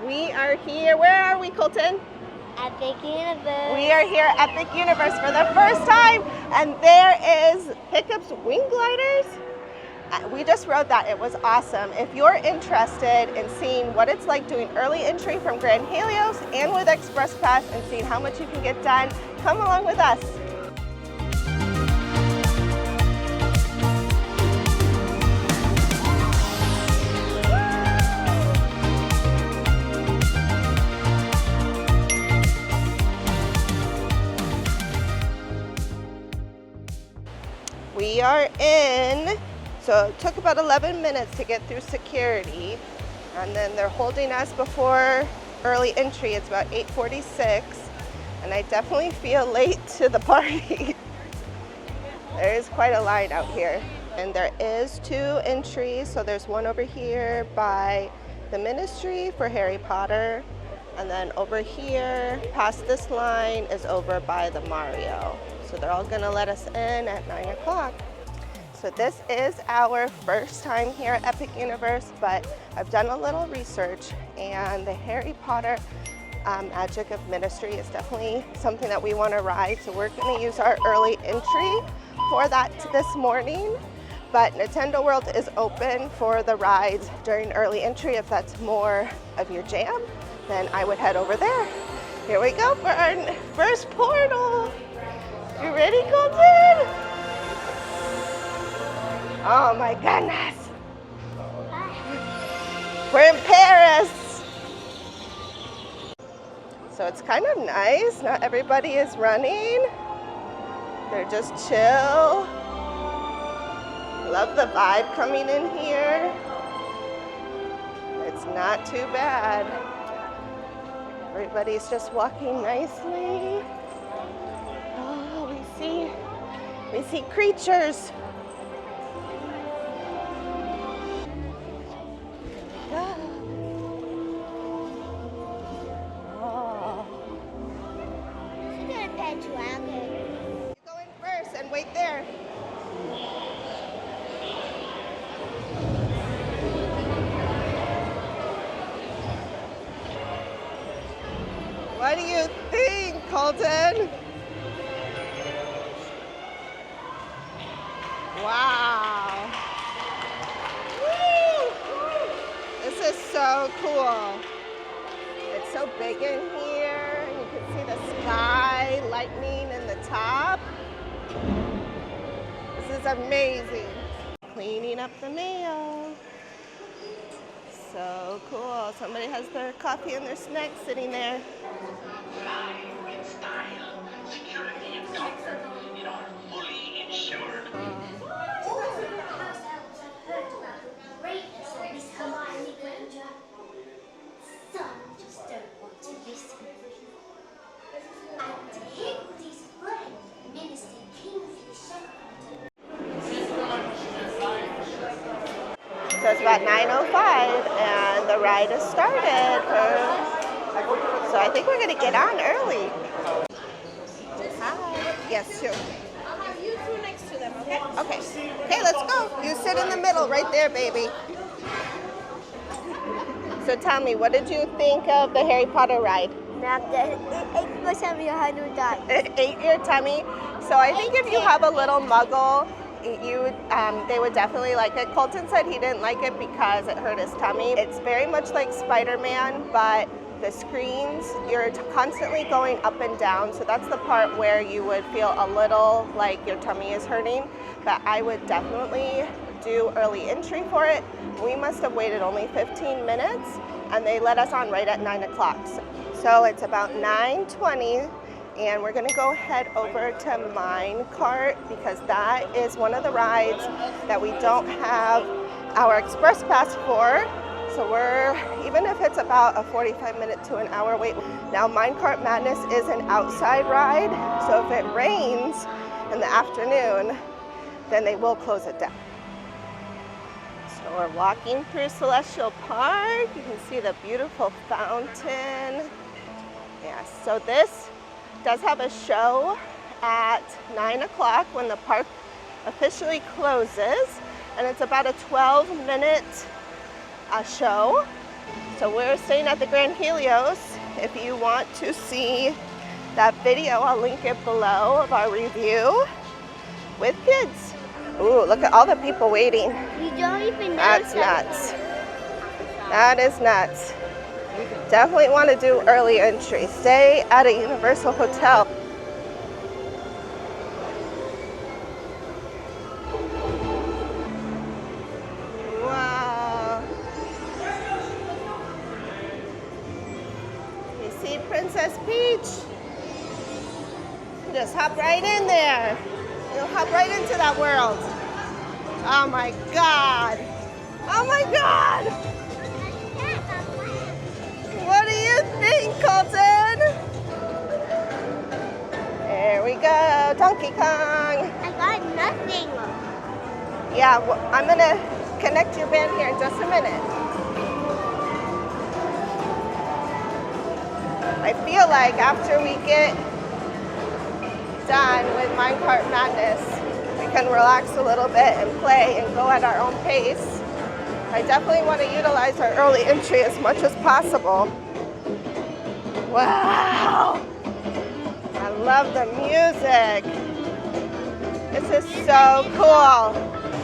We are here. Where are we, Colton? Epic Universe. We are here at Epic Universe for the first time, and there is Hiccup's wing gliders. We just rode that. It was awesome. If you're interested in seeing what it's like doing early entry from Grand Helios and with Express Pass and seeing how much you can get done, come along with us. We are in, so it took about 11 minutes to get through security, and then they're holding us before early entry. It's about 8:46, and I definitely feel late to the party. There is quite a line out here, and there is 2 entries. So there's one over here by the Ministry for Harry Potter, and then over here past this line is over by the Mario. So they're all gonna let us in at 9 o'clock. So this is our first time here at Epic Universe, but I've done a little research, and the Harry Potter Magic of Ministry is definitely something that we want to ride. So we're gonna use our early entry for that this morning. But Nintendo World is open for the rides during early entry. If that's more of your jam, then I would head over there. Here we go for our first portal. You ready, Colton? Oh my goodness. We're in Paris. So it's kind of nice. Not everybody is running. They're just chill. Love the vibe coming in here. It's not too bad. Everybody's just walking nicely. We see creatures. Oh. She's gonna pet dragon. You go in first and wait there. What do you think, Colton? Wow. Woo! This is so cool. It's so big in here. You can see the sky, lightning in the top. This is amazing. Cleaning up the mail. So cool. Somebody has their coffee and their snacks sitting there. Security and comfort, fully insured. So it's about 9:05 and the ride has started. So I think we're gonna get on early. Hi. Yes, sure. I'll have you 2 next to them, okay? Okay. Okay, let's go. You sit in the middle right there, baby. So tell me, what did you think of the Harry Potter ride? Not good. It was having your $100. It ate your tummy. So I think if you have a little muggle, they would definitely like it. Colton said he didn't like it because it hurt his tummy. It's very much like Spider-Man, but the screens, you're constantly going up and down. So that's the part where you would feel a little like your tummy is hurting. But I would definitely do early entry for it. We must have waited only 15 minutes, and they let us on right at 9 o'clock. So it's about 9:20. And we're gonna go head over to Mine Kart because that is one of the rides that we don't have our express pass for. So even if it's about a 45-minute to an hour wait. Now Mine Kart Madness is an outside ride, so if it rains in the afternoon, then they will close it down. So we're walking through Celestial Park. You can see the beautiful fountain. Yes, so this does have a show at 9 o'clock when the park officially closes, and it's about a 12-minute show. So we're staying at the Grand Helios. If you want to see that video, I'll link it below of our review with kids. Ooh, look at all the people waiting. You don't even know. That's nuts. That is nuts. Definitely want to do early entry. Stay at a Universal Hotel. Wow. You see Princess Peach? Just hop right in there. You'll hop right into that world. Oh my God. Oh my God. What do you think, Colton? There we go, Donkey Kong. I got nothing. Yeah, well, I'm gonna connect your band here in just a minute. I feel like after we get done with Minecart Madness, we can relax a little bit and play and go at our own pace. I definitely want to utilize our early entry as much as possible. Wow! I love the music. This is so cool.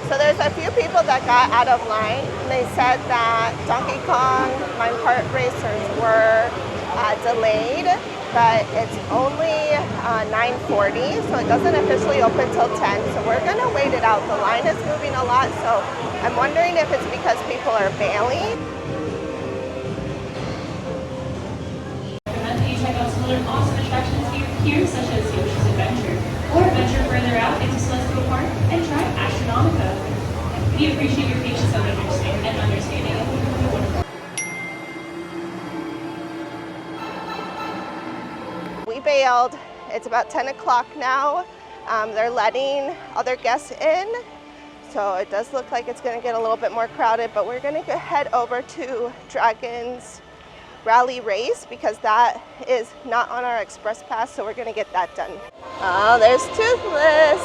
So there's a few people that got out of line. They said that Donkey Kong Minecart racers were delayed, but it's only 9:40, so it doesn't officially open till 10. So we're gonna wait it out. The line is moving a lot, so I'm wondering if it's because people are bailing. You check out some other awesome attractions here, such as Yoshi's Adventure, or venture further out into Celestial Park and try Astronomica. We appreciate your patience and understanding. We bailed. It's about 10 o'clock now. They're letting other guests in, so it does look like it's going to get a little bit more crowded, but we're going to head over to Dragon's Rally Race because that is not on our express pass, so we're going to get that done. Oh, there's Toothless.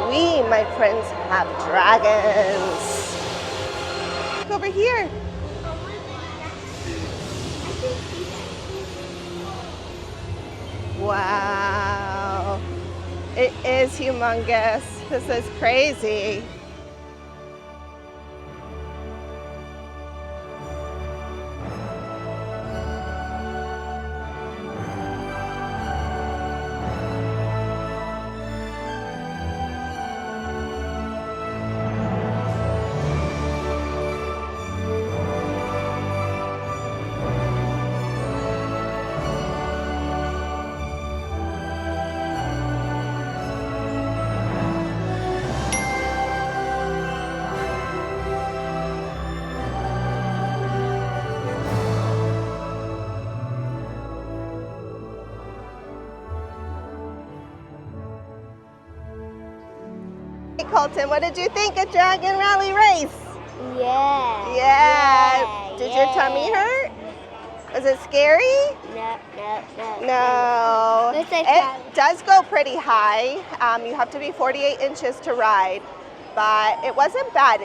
We, my friends, have dragons. Look over here. Wow, it is humongous. This is crazy. Colton, what did you think of Dragon Rally Race? Yeah. Yeah. Did your tummy hurt? Was it scary? No. No. Looks like It does go pretty high. You have to be 48 inches to ride, but it wasn't bad.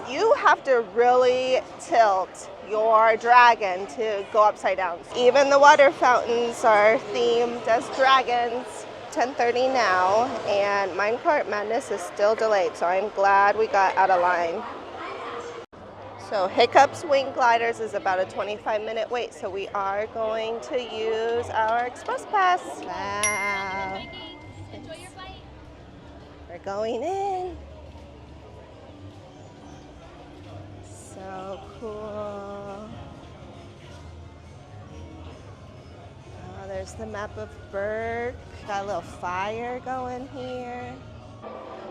You have to really tilt your dragon to go upside down. Even the water fountains are themed as dragons. 10:30 now, and Minecart Madness is still delayed, so I'm glad we got out of line. So Hiccup's Wing Gliders is about a 25-minute wait, so we are going to use our express pass. Wow. Enjoy your flight. We're going in. So cool. Oh, there's the map of Berk. Got a little fire going here.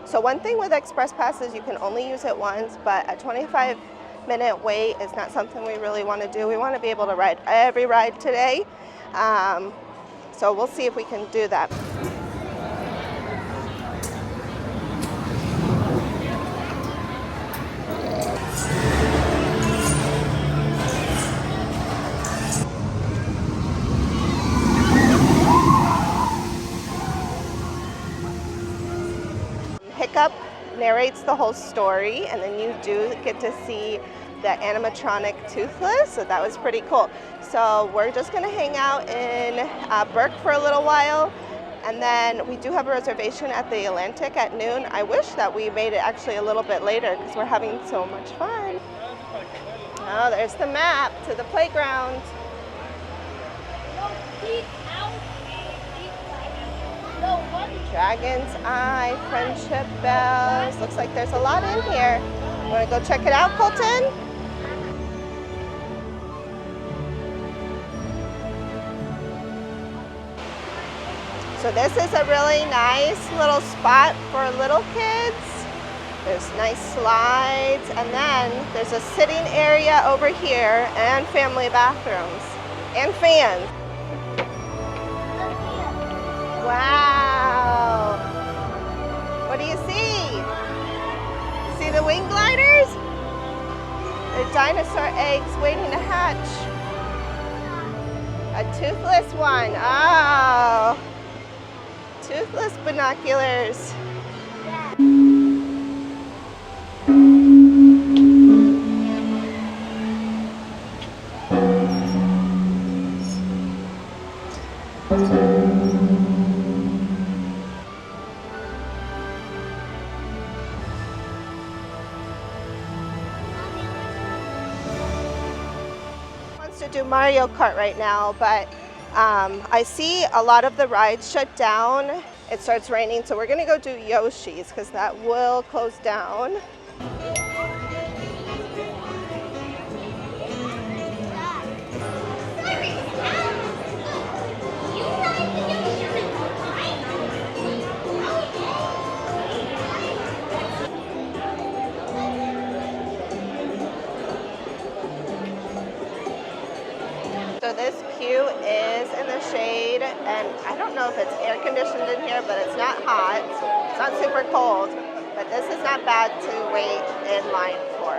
So one thing with express passes, you can only use it once, but a 25-minute wait is not something we really want to do. We want to be able to ride every ride today. So we'll see if we can do that. Hiccup narrates the whole story, and then you do get to see the animatronic Toothless, so that was pretty cool. So we're just gonna hang out in Berk for a little while, and then we do have a reservation at the Atlantic at noon. I wish that we made it actually a little bit later because we're having so much fun. Oh, there's the map to the playground. Dragon's Eye, Friendship Bells. Looks like there's a lot in here. Want to go check it out, Colton? So this is a really nice little spot for little kids. There's nice slides, and then there's a sitting area over here and family bathrooms and fans. Wow. What do you see? You see the wing gliders? They're dinosaur eggs waiting to hatch. A toothless one. Oh. Toothless binoculars. Wants to do Mario Kart right now, but I see a lot of the rides shut down. It starts raining, so we're gonna go do Yoshi's because that will close down. So this queue is in the shade, and I don't know if it's air conditioned in here, but it's not hot. It's not super cold, but this is not bad to wait in line for.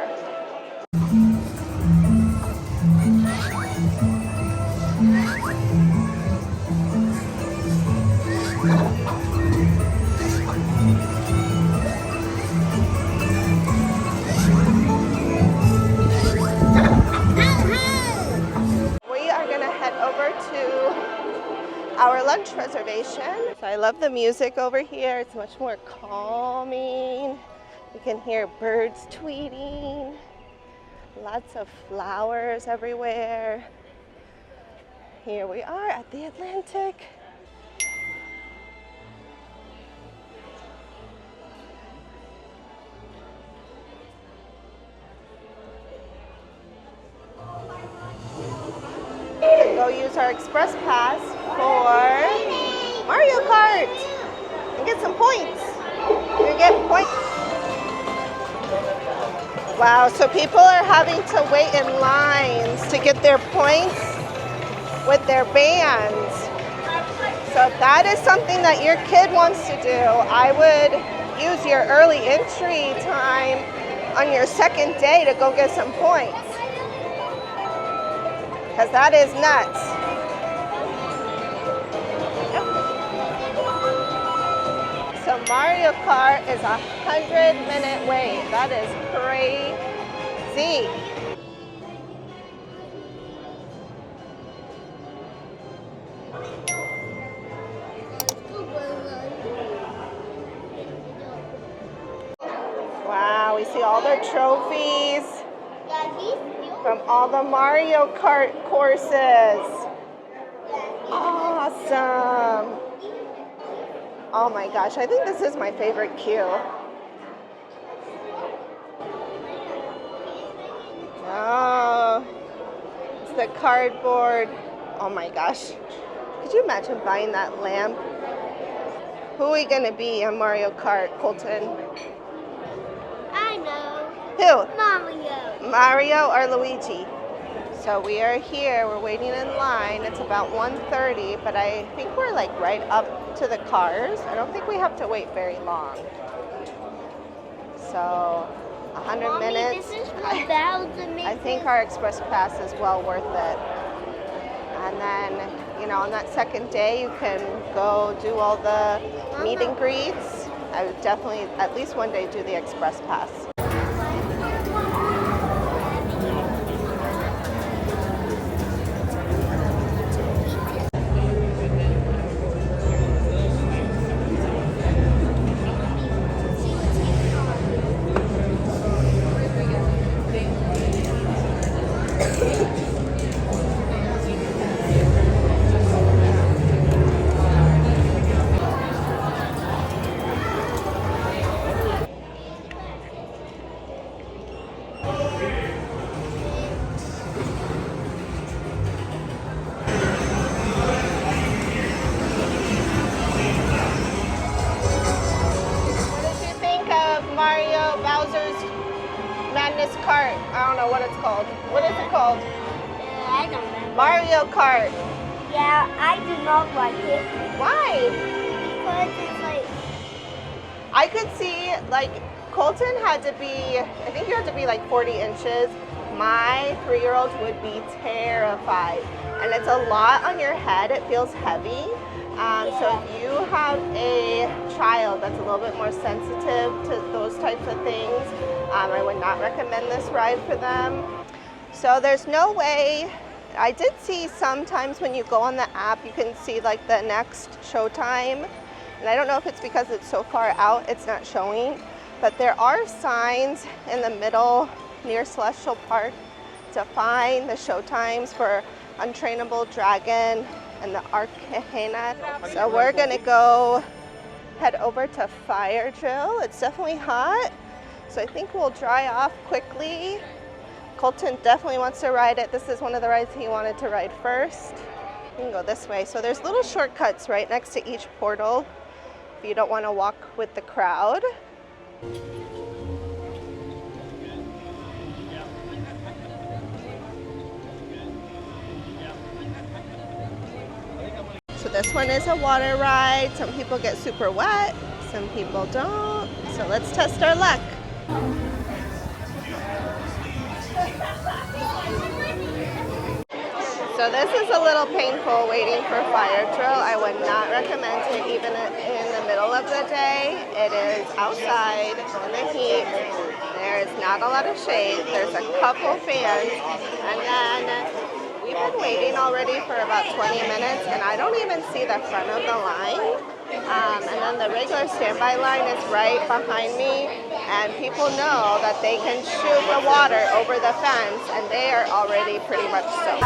Our lunch reservation. So I love the music over here. It's much more calming. You can hear birds tweeting. Lots of flowers everywhere. Here we are at the Atlantic. We can go use our express pass for Mario Kart and get some points. You get points. Wow, so people are having to wait in lines to get their points with their bands. So if that is something that your kid wants to do, I would use your early entry time on your second day to go get some points. Because that is nuts. So Mario Kart is a 100-minute wait. That is crazy. Wow, we see all their trophies from all the Mario Kart courses. Awesome. Oh my gosh, I think this is my favorite queue. Oh, it's the cardboard. Oh my gosh. Could you imagine buying that lamp? Who are we gonna be on Mario Kart, Colton? I know. Who? Mario. Mario or Luigi? So we are here, we're waiting in line. It's about 1:30, but I think we're like right up to the cars. I don't think we have to wait very long. So 100 Mommy, minutes. This is I think our express pass is well worth it. And then, you know, on that second day, you can go do all the meet and greets. I would definitely, at least one day, do the express pass. don't know what it's called. What is it called? I don't remember. Mario Kart. Yeah, I do not like it. Why? Because it's like, I could see, like, Colton had to be, I think you had to be like 40 inches. My 3-year-old would be terrified. And it's a lot on your head. It feels heavy. So if you have a child that's a little bit more sensitive to those types of things, I would not recommend this ride for them. So there's no way. I did see sometimes when you go on the app, you can see like the next showtime. And I don't know if it's because it's so far out, it's not showing. But there are signs in the middle near Celestial Park to find the showtimes for Untrainable Dragon and the Arcanus. So we're gonna go head over to Fyre Drill. It's definitely hot, so I think we'll dry off quickly. Colton definitely wants to ride it. This is one of the rides he wanted to ride first. You can go this way. So there's little shortcuts right next to each portal if you don't want to walk with the crowd. So this one is a water ride. Some people get super wet, some people don't. So let's test our luck. So this is a little painful waiting for Fyre Drill. I would not recommend it even in the middle of the day. It is outside in the heat. There is not a lot of shade. There's a couple fans. And then we've been waiting already for about 20 minutes and I don't even see the front of the line. And then the regular standby line is right behind me, and people know that they can shoot the water over the fence, and they are already pretty much soaked.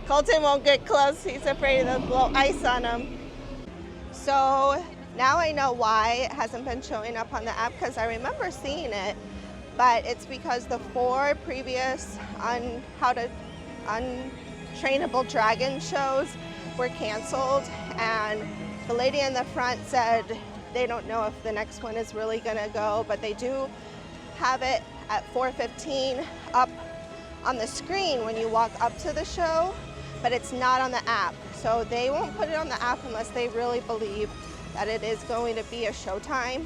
Colton won't get close. He's afraid they'll blow ice on him. So now I know why it hasn't been showing up on the app, because I remember seeing it, but it's because the 4 previous Untrainable Dragon shows were canceled, and the lady in the front said they don't know if the next one is really gonna go, but they do have it at 4:15 up on the screen when you walk up to the show, but it's not on the app. So they won't put it on the app unless they really believe that it is going to be a showtime.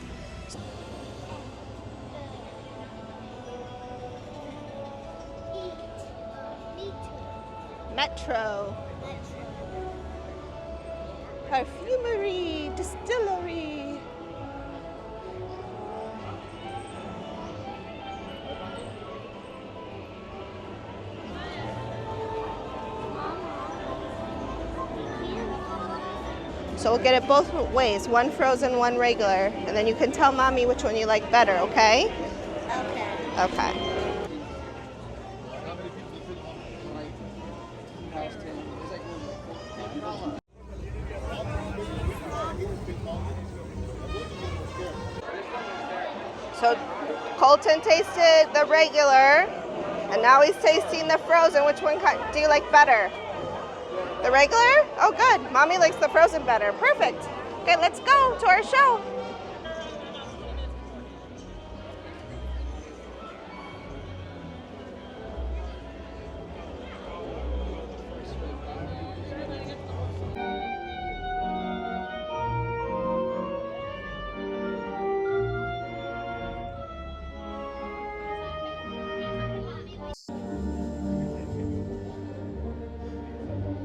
Metro. Perfumery, distillery. So we'll get it both ways, one frozen, one regular, and then you can tell Mommy which one you like better, okay? okay. Okay. So Colton tasted the regular, and now he's tasting the frozen. Which one do you like better? The regular? Oh, good. Mommy likes the frozen better. Perfect. Okay, let's go to our show.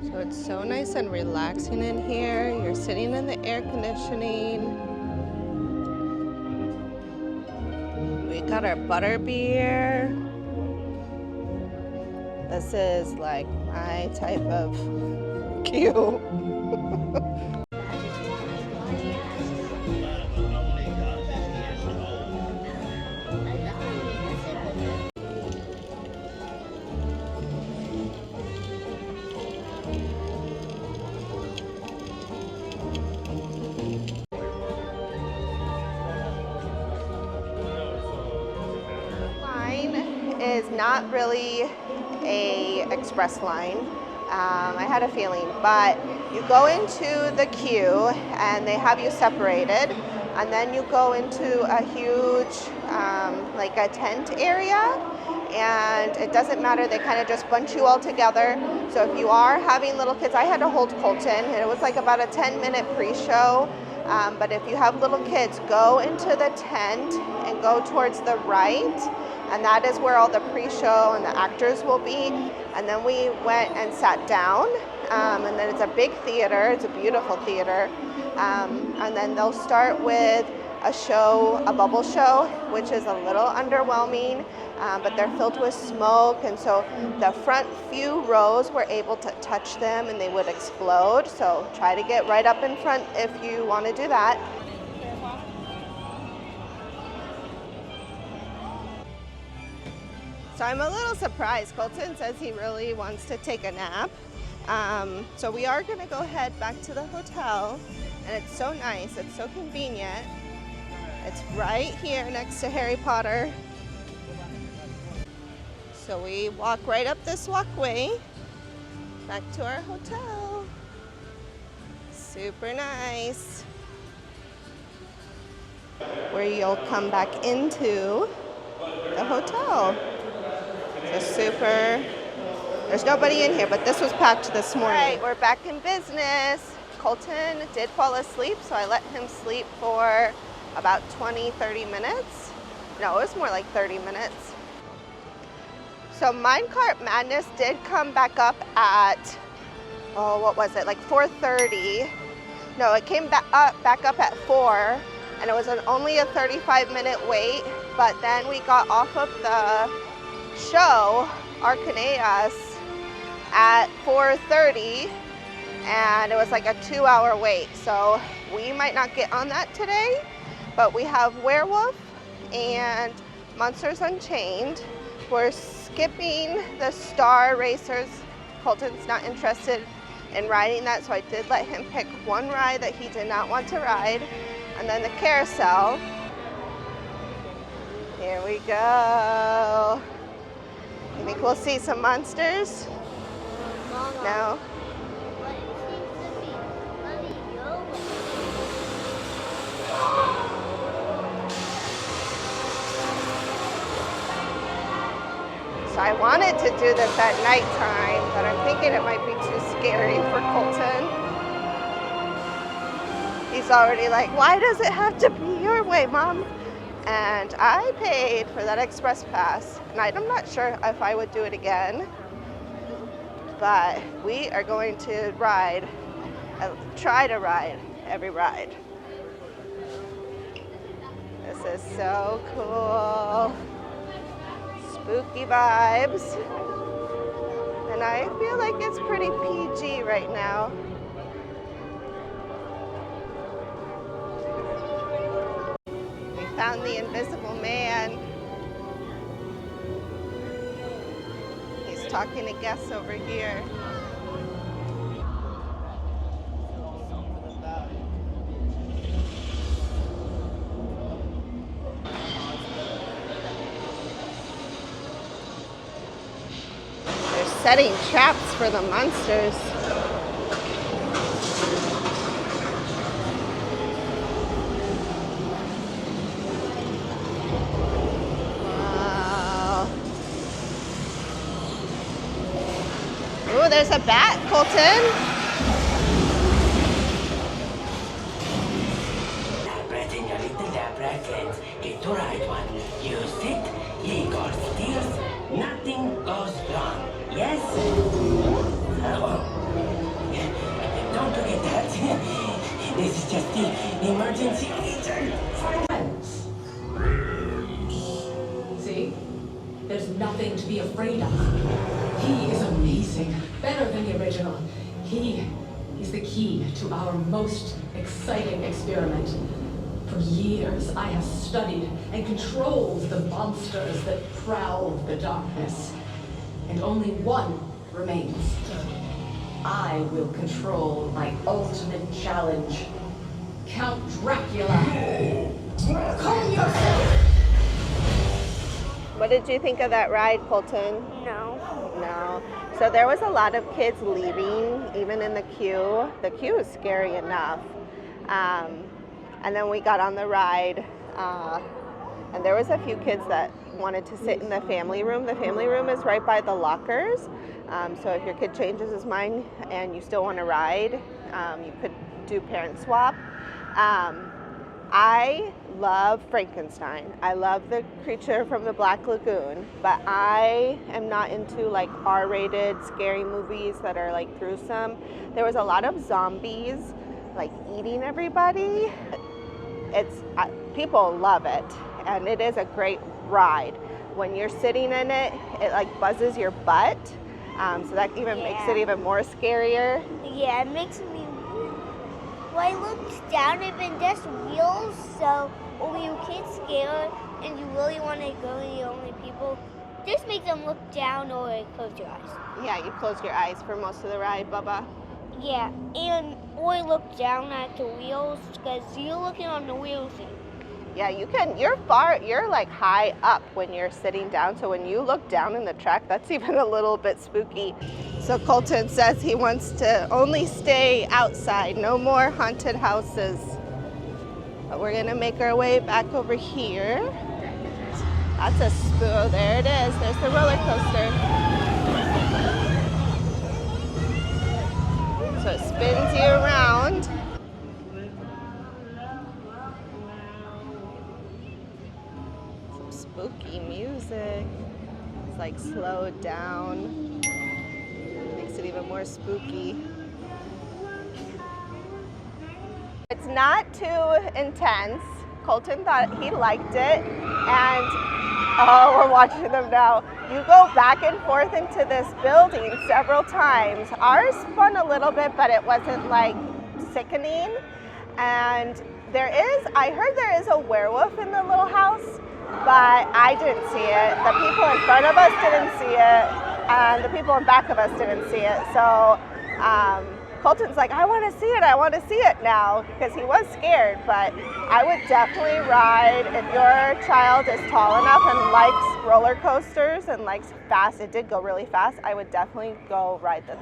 So it's so nice and relaxing in here. You're sitting in the air conditioning. We got our butter beer. This is like my type of queue. is not really a express line. I had a feeling, but you go into the queue and they have you separated, and then you go into a huge, like a tent area, and it doesn't matter, they kind of just bunch you all together. So if you are having little kids, I had to hold Colton, and it was like about a 10-minute pre-show. But if you have little kids, go into the tent and go towards the right, and that is where all the pre-show and the actors will be. And then we went and sat down, and then it's a big theater, it's a beautiful theater, and then they'll start with a show, a bubble show, which is a little underwhelming, but they're filled with smoke, and so the front few rows were able to touch them and they would explode. So try to get right up in front if you want to do that. So I'm a little surprised. Colton says he really wants to take a nap. So we are going to go head back to the hotel, and it's so nice, it's so convenient. It's right here next to Harry Potter. So we walk right up this walkway back to our hotel. Super nice. Where you'll come back into the hotel. So super, there's nobody in here, but this was packed this morning. All right, we're back in business. Colton did fall asleep, so I let him sleep for about 20-30 minutes. No, it was more like 30 minutes. So Minecart Madness did come back up at, oh, what was it, like 4:30. No, it came back up at 4, and it was only a 35-minute wait, but then we got off of the show, Arcanus, at 4:30, and it was like a 2-hour wait. So we might not get on that today, but we have Werewolf and Momsters Unchained. We're skipping the Star Racers. Colton's not interested in riding that, so I did let him pick one ride that he did not want to ride, and then the carousel. Here we go. You think we'll see some monsters? No? So I wanted to do this at nighttime, but I'm thinking it might be too scary for Colton. He's already like, why does it have to be your way, Mom? And I paid for that express pass, and I'm not sure if I would do it again, but we are going to ride, try to ride every ride. This is so cool. Spooky vibes. And I feel like it's pretty PG right now. We found the invisible man. He's talking to guests over here. Setting traps for the monsters. Wow. Ooh, there's a bat, Colton. Labrat and your little labrat friends get to ride one. You sit, ye go steers, nothing goes wrong. Yes? Don't forget that. This is just the emergency feature. See? There's nothing to be afraid of. He is amazing. Better than the original. He is the key to our most exciting experiment. For years, I have studied and controlled the monsters that prowl the darkness. And only one remains. I will control my ultimate challenge. Count Dracula. Calm yourself! What did you think of that ride, Colton? No. No. So there was a lot of kids leaving, even in the queue. The queue is scary enough. And then we got on the ride, and there was a few kids that wanted to sit in the family room. The family room is right by the lockers. So if your kid changes his mind and you still want to ride, you could do parent swap. I love Frankenstein. I love the creature from the Black Lagoon, but I am not into like R-rated scary movies that are like gruesome. There was a lot of zombies like eating everybody. People love it, and it is a great ride. When you're sitting in it, it like buzzes your butt, so that even makes it even more scarier. Yeah, it makes me. When I looked down, it been just wheels, so when you get scared and you really want to go and the only people, just make them look down or close your eyes. Yeah, you close your eyes for most of the ride, Bubba. Yeah, and or look down at the wheels because you're looking on the wheels. Yeah, you can. You're like high up when you're sitting down. So when you look down in the track, that's even a little bit spooky. So Colton says he wants to only stay outside, no more haunted houses. But we're gonna make our way back over here. That's a spook. There it is. There's the roller coaster. So it spins you around. Spooky music. It's like slowed down. Makes it even more spooky. It's not too intense. Colton thought he liked it, and oh, we're watching them now. You go back and forth into this building several times. Ours spun a little bit, but it wasn't like sickening. And I heard there is a werewolf in the little house, but I didn't see it. The people in front of us didn't see it, and the people in back of us didn't see it. So Colton's like, I want to see it now, because he was scared. But I would definitely ride, if your child is tall enough and likes roller coasters and likes fast, it did go really fast, I would definitely go ride them.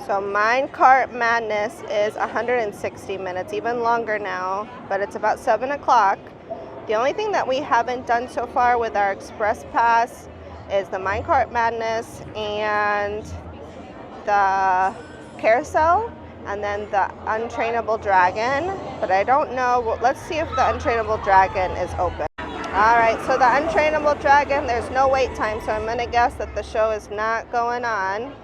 So Minecart Madness is 160 minutes, even longer now, but it's about 7 o'clock. The only thing that we haven't done so far with our Express Pass is the Minecart Madness and the Carousel, and then the Untrainable Dragon, but I don't know. Let's see if the Untrainable Dragon is open. All right, so the Untrainable Dragon, there's no wait time, so I'm gonna guess that the show is not going on.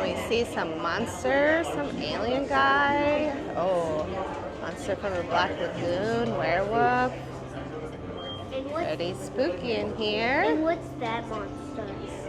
We see some monsters, some alien guy. Oh, monster from the Black Lagoon, werewolf. Pretty spooky in here. And what's that monster?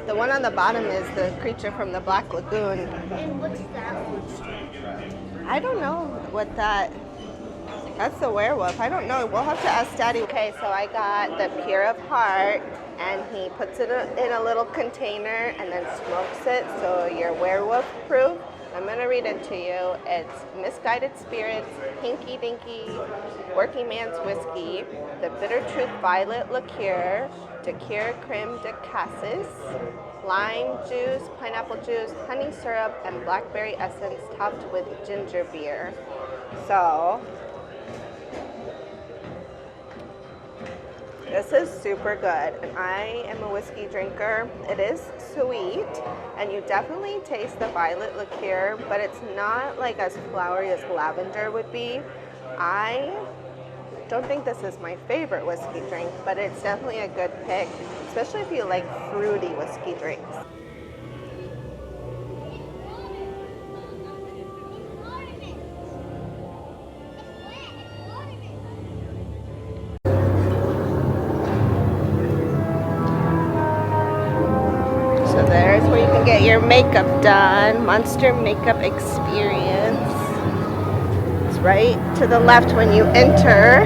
The one on the bottom is the creature from the Black Lagoon. And what's that monster? I don't know what that's the werewolf. I don't know. We'll have to ask Daddy. Okay, so I got the Pure of Heart, and he puts it in a little container and then smokes it, so you're werewolf proof. I'm going to read it to you. It's Misguided Spirits, Hinky Dinky, Working Man's Whiskey, The Bitter Truth Violet Liqueur, Liqueur Creme de Cassis, lime juice, pineapple juice, honey syrup, and blackberry essence topped with ginger beer. So this is super good, and I am a whiskey drinker. It is sweet, and you definitely taste the violet liqueur, but it's not like as flowery as lavender would be. I don't think this is my favorite whiskey drink, but it's definitely a good pick, especially if you like fruity whiskey drinks. There's where you can get your makeup done. Monster Makeup Experience. It's right to the left when you enter.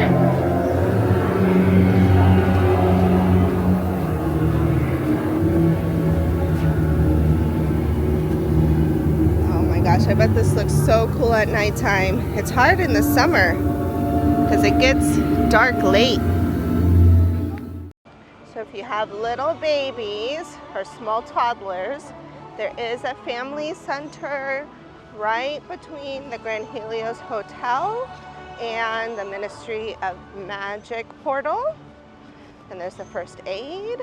Oh my gosh, gosh, I bet this looks so cool at nighttime. It's hard in the summer because it gets dark late. So if you have little babies or small toddlers, there is a family center right between the Grand Helios Hotel and the Ministry of Magic portal. And there's the first aid.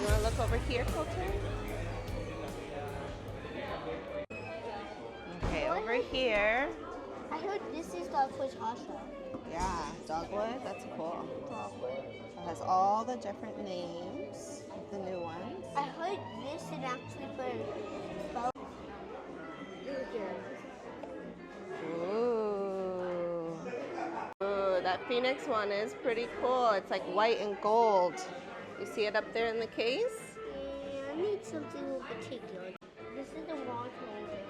You want to look over here, Colton? Okay, over here. I heard this is the Acajor. Yeah, dogwood. That's cool. It has all the different names of the new ones. I heard this is actually for Ooh. Ooh, that phoenix one is pretty cool. It's like white and gold. You see it up there in the case? Yeah, I need something in particular. This is the wrong holder.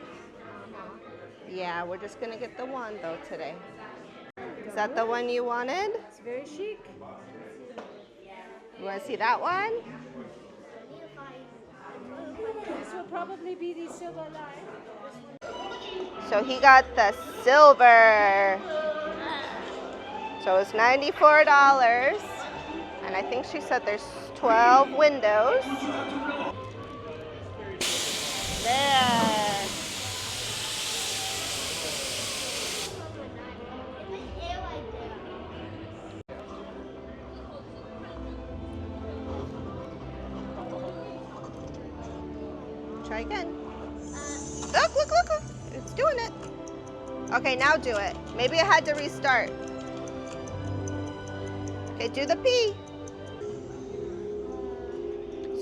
Yeah, we're just gonna get the one though today. Is that the one you wanted? It's very chic. You wanna see that one? This will probably be the silver line. So he got the silver. So it's $94. And I think she said there's 12 windows. There. Try again. Look. It's doing it. Okay, now do it. Maybe I had to restart. Okay, do the P.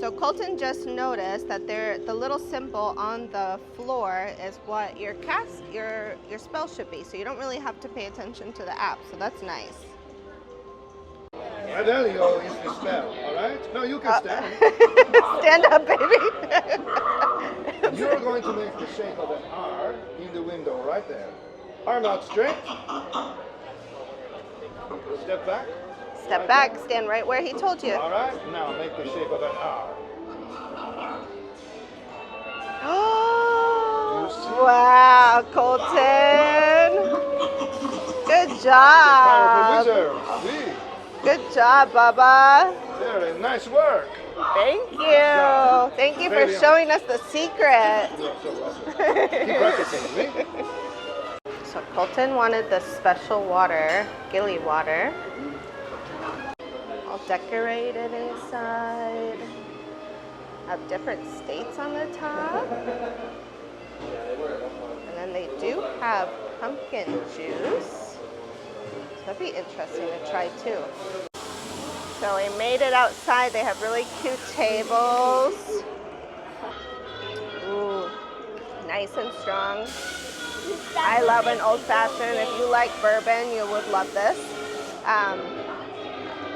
So Colton just noticed that the little symbol on the floor is what your spell should be. So you don't really have to pay attention to the app. So that's nice. Grand Helios is the spell, all right? No, you can stand. Stand up, baby. You're going to make the shape of an R in the window right there. Arm out straight. Step back. Step back. Stand right where he told you. All right. Now make the shape of an R. Oh, wow, Colton. Good job. Powerful wizard. See? Good job, Bubba. Very nice work. Thank you. Thank you for showing us the secret. You're so welcome. Keep practicing, me. So Colton wanted the special water, gilly water. All decorated inside. Have different states on the top. And then they do have pumpkin juice. So that'd be interesting to try too. So we made it outside. They have really cute tables. Ooh, nice and strong. I love an old fashioned. If you like bourbon, you would love this.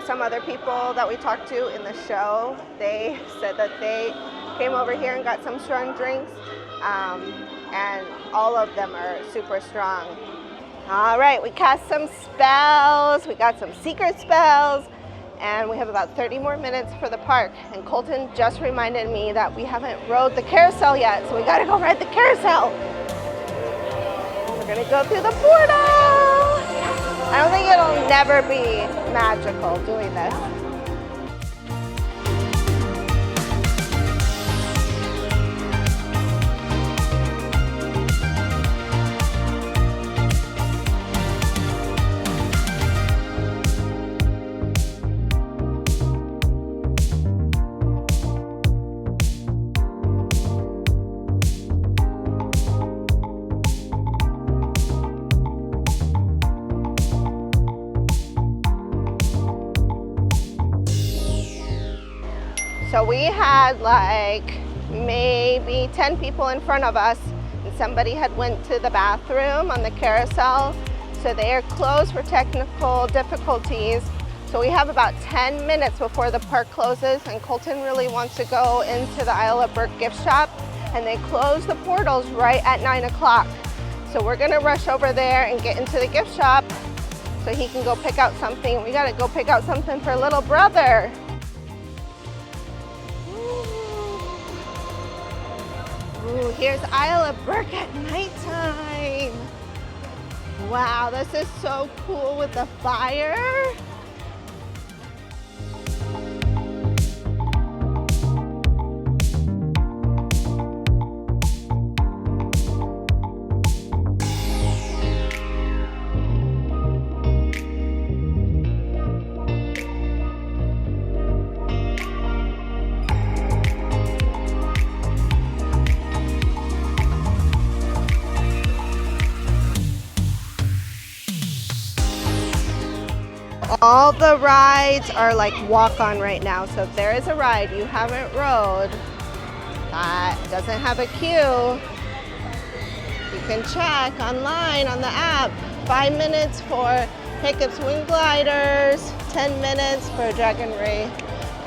Some other people that we talked to in the show, they said that they came over here and got some strong drinks, and all of them are super strong. All right, we cast some spells. We got some secret spells, and we have about 30 more minutes for the park. And Colton just reminded me that we haven't rode the carousel yet, so we gotta go ride the carousel. We're gonna go through the portal. I don't think it'll never be magical doing this. So we had like maybe 10 people in front of us, and somebody had went to the bathroom on the carousel. So they are closed for technical difficulties. So we have about 10 minutes before the park closes, and Colton really wants to go into the Isle of Berk gift shop, and they close the portals right at 9 o'clock. So we're gonna rush over there and get into the gift shop so he can go pick out something. We gotta go pick out something for little brother. Ooh, here's Isle of Berk at nighttime. Wow, this is so cool with the fire. All the rides are like walk-on right now, so if there is a ride you haven't rode that doesn't have a queue, you can check online on the app. 5 minutes for Hiccup's Wing Gliders, 10 minutes for Dragon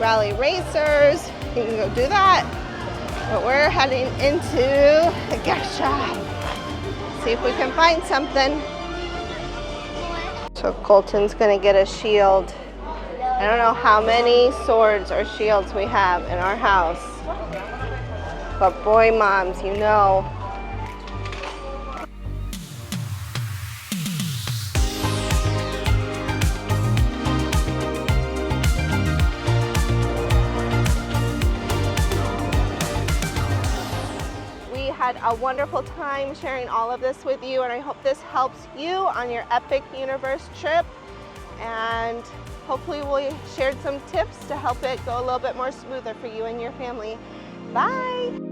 Rally Racers. You can go do that. But we're heading into the gift shop. See if we can find something. So Colton's gonna get a shield. I don't know how many swords or shields we have in our house, but boy, moms, you know. Had a wonderful time sharing all of this with you, and I hope this helps you on your epic universe trip, and hopefully we shared some tips to help it go a little bit more smoother for you and your family. Bye.